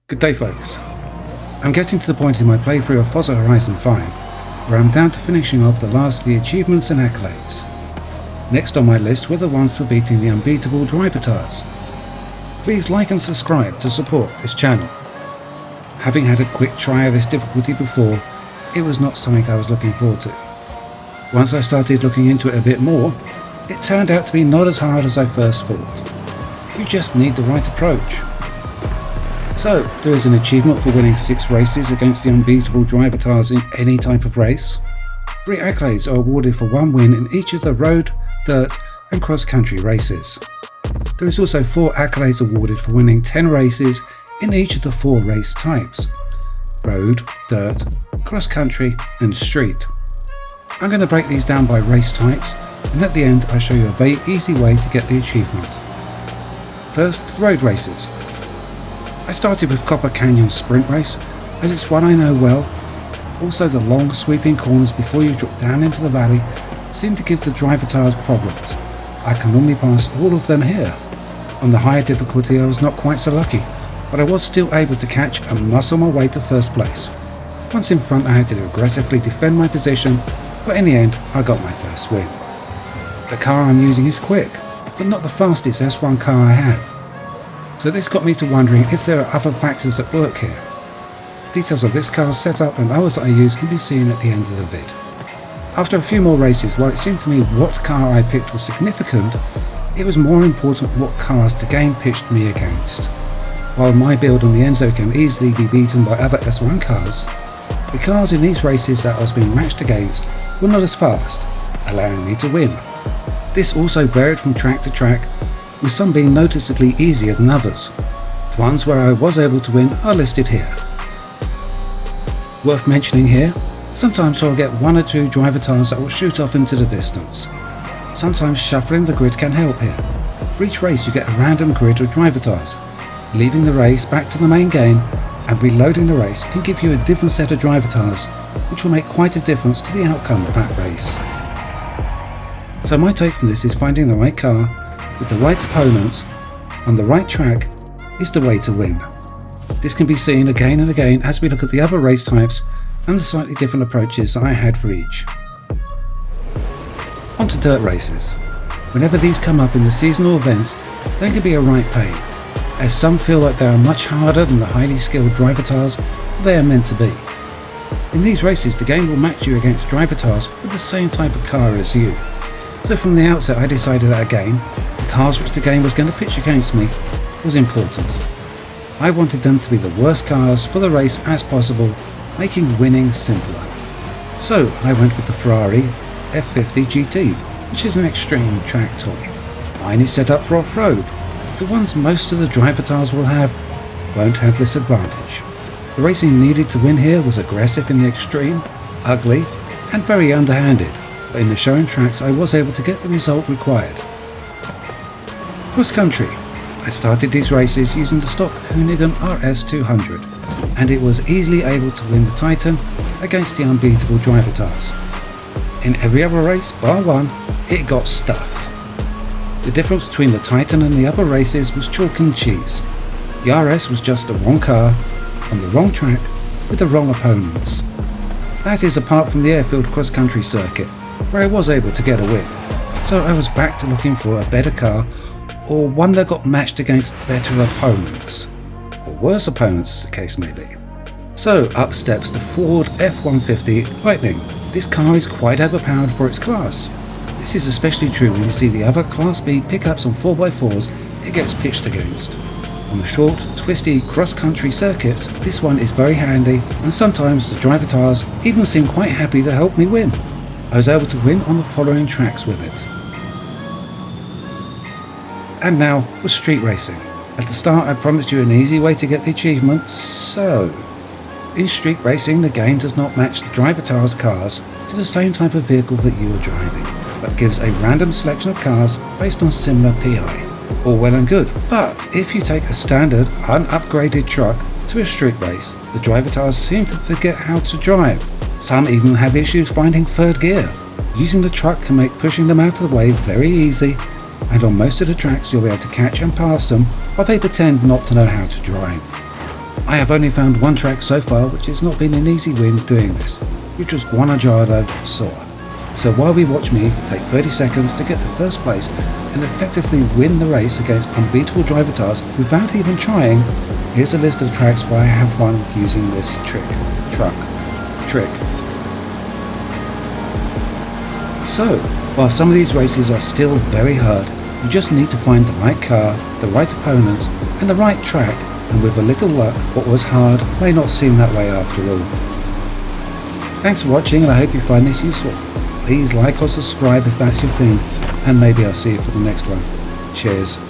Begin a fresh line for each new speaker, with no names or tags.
Good day folks. I'm getting to the point in my playthrough of Forza Horizon 5 where I'm down to finishing off the last of the achievements and accolades. Next on my list were the ones for beating the Unbeatable Drivatars. Please like and subscribe to support this channel. Having had a quick try of this difficulty before, it was not something I was looking forward to. Once I started looking into it a bit more, it turned out to be not as hard as I first thought. You just need the right approach. So, there is an achievement for winning 6 races against the Unbeatable Drivatars in any type of race. 3 accolades are awarded for 1 win in each of the road, dirt and cross-country races. There is also 4 accolades awarded for winning 10 races in each of the 4 race types: road, dirt, cross-country and street. I'm going to break these down by race types, and at the end I'll show you a very easy way to get the achievement. First, road races. I started with Copper Canyon Sprint Race, as it's one I know well. Also, the long sweeping corners before you drop down into the valley seem to give the Drivatars problems. I can normally pass all of them here. On the higher difficulty I was not quite so lucky, but I was still able to catch and muscle my way to first place. Once in front I had to aggressively defend my position, but in the end I got my first win. The car I'm using is quick, but not the fastest S1 car I have. So this got me to wondering if there are other factors at work here. Details of this car's setup and others that I use can be seen at the end of the vid. After a few more races, while it seemed to me what car I picked was significant, it was more important what cars the game pitched me against. While my build on the Enzo can easily be beaten by other S1 cars, the cars in these races that I was being matched against were not as fast, allowing me to win. This also varied from track to track, with some being noticeably easier than others. The ones where I was able to win are listed here. Worth mentioning here, sometimes I'll get 1 or 2 Drivatars that will shoot off into the distance. Sometimes shuffling the grid can help here. For each race you get a random grid of Drivatars. Leaving the race back to the main game and reloading the race can give you a different set of Drivatars, which will make quite a difference to the outcome of that race. So my take from this is finding the right car with the right opponents on the right track is the way to win. This can be seen again and again as we look at the other race types and the slightly different approaches that I had for each. On to dirt races. Whenever these come up in the seasonal events, they can be a right pain, as some feel like they are much harder than the highly skilled Drivatars they are meant to be. In these races the game will match you against Drivatars with the same type of car as you. So from the outset I decided that again, the cars which the game was going to pitch against me was important. I wanted them to be the worst cars for the race as possible, making winning simpler. So I went with the Ferrari F50 GT, which is an extreme track toy. Mine is set up for off-road. The ones most of the Drivatars will have won't have this advantage. The racing needed to win here was aggressive in the extreme, ugly and very underhanded, but in the showing tracks I was able to get the result required. Cross country. I started these races using the stock Hoonigan RS200 and it was easily able to win the Titan against the Unbeatable Drivatars. In every other race, bar one, it got stuffed. The difference between the Titan and the other races was chalk and cheese. The RS was just the wrong car, on the wrong track, with the wrong opponents. That is apart from the airfield cross-country circuit, where I was able to get a win. So I was back to looking for a better car, or one that got matched against better opponents, or worse opponents as the case may be. So up steps the Ford F-150 Lightning. This car is quite overpowered for its class. This is especially true when you see the other Class B pickups on 4x4s it gets pitched against. On the short, twisty cross-country circuits, this one is very handy, and sometimes the Drivatars even seem quite happy to help me win. I was able to win on the following tracks with it. And now for street racing. At the start I promised you an easy way to get the achievement, so in street racing the game does not match the Drivatars cars to the same type of vehicle that you are driving, but gives a random selection of cars based on similar PI. All well and good, but if you take a standard unupgraded truck to a street race, the Drivatars seem to forget how to drive. Some even have issues finding third gear. Using the truck can make pushing them out of the way very easy, and on most of the tracks you'll be able to catch and pass them while they pretend not to know how to drive. I have only found one track so far which has not been an easy win doing this, which was Guanajuato Soar. So while we watch me take 30 seconds to get to first place and effectively win the race against Unbeatable Drivatars without even trying, here's a list of tracks where I have won using this trick. So, while some of these races are still very hard, you just need to find the right car, the right opponents, and the right track, and with a little luck, what was hard may not seem that way after all. Thanks for watching, and I hope you find this useful. Please like or subscribe if that's your thing, and maybe I'll see you for the next one. Cheers.